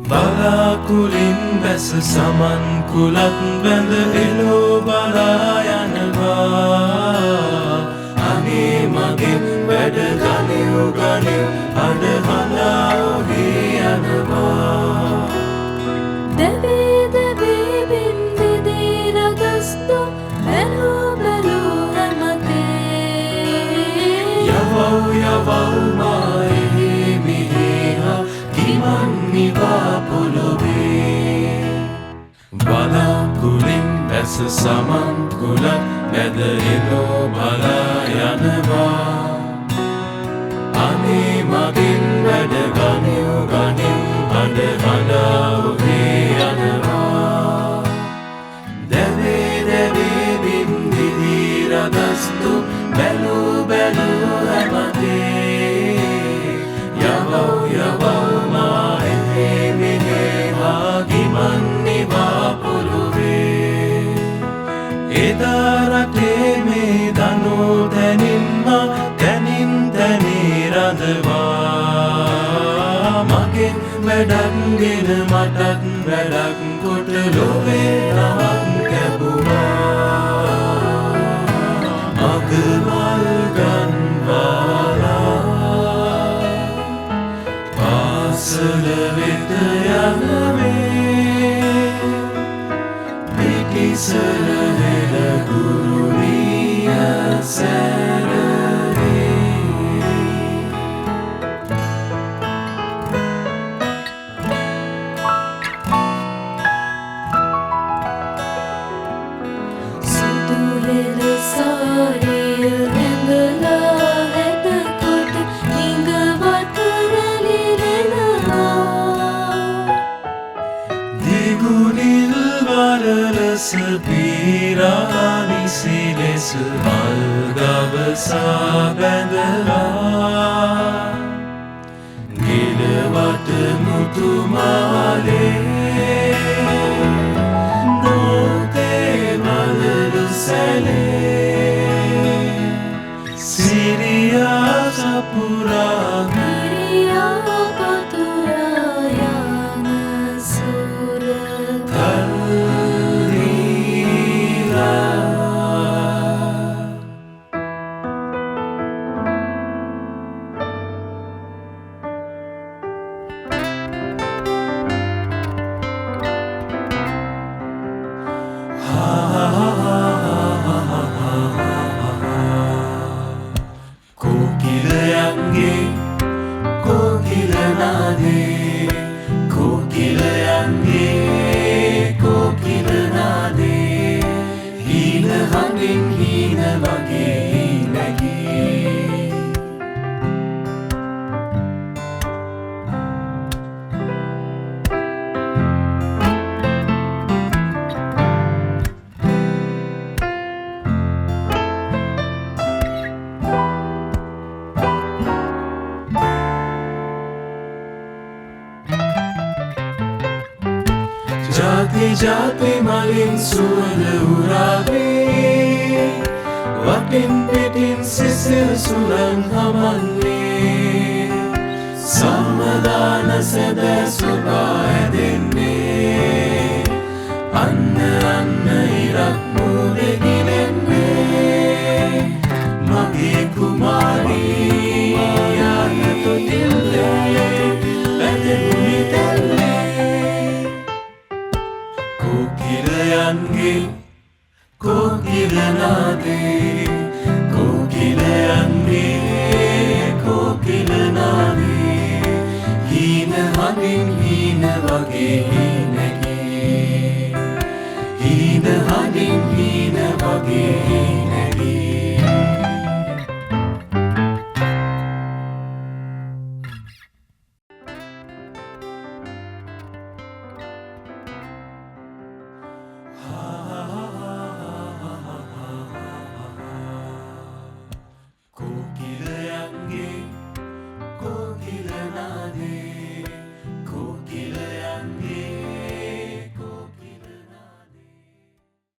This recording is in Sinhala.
බලාකුලින් බැස සමන් කුලත් බැඳ එලෝ බලා යනවා. අනේ මගේ වැඩ ගනිව් ගනිව් අඩ හඬා ඔහේ යනවා. දෙවී දෙවී බින්දිදී රගස්තු බැලූ බැලූ හැමතේ. යවව් යවව් මායෙහි මිහිහා ගිමන් නිවා පොළොවේ. බලාකුලින් බැස සමන් කුලත් බැඳ එලෝ බලා යනවා. අනේ මගෙන් වැඩ ගනිව් ගනිව් අඩ හඬා ඔහේ යනවා. දැවේ දැවේ බින්දිදී රදස්තු බැලූ බැලූ හැමතේ. යවව් යවව් මායෙහි මිහිහා ගිමන් නිවා පොළොවේ. එදා රටේ මේ දනෝ දැනින්මා තැනින් තැනේ රඳවා. මගෙන් වැඩක්ගෙන මටත් වැඩක් කොට ලොවේ නමක් කැපුවා. මග මල් ගන්වාලා පාසල වෙත යනවේ. පිටිසර හෙළ ගුරුලිය සැරේ. සුදු හෙළ සාරිය නැඟලා එතකොට හිඟ වටරලි රැඳෙනවා. දිගුනිල් වරලස පීරා නිසි ලෙස මල් ගවසා බැඳලා. ගෙලවට මුතු මාලේ නොතේ මලලු සැලේ. සිරියා සපුරා හිරියා පතුරා යන සුර කොකිලයන්ගේ කොකිල නාදේ. කොකිලයන්ගේ කොකිල නාදේ. හීන හඬින් හීන වගේ නැගී. ජාති ජාති මලින් සුවඳ උරාවේ. වටින් පිටින් සිසිල් සුරං හමන්නේ. සම්මදාන සැදැ සොබා ඇදෙන්නේ. අන්න අන්න ඉරක් මුදෙ ගිලෙන්නේ. මගේ කුමාරී යන තොටිල්ලේ පැටගුණි තැල්ලේ. කොකිලයන්ගේ කොකිල නාදේ. කොකිලයන්ගේ කොකිල නාදේ. හීන හඬින් හීන වගේ නැගී. හීන හඬින් හීන වගේ නැගී. කොකිලයන්ගේ කොකිල නාදේ.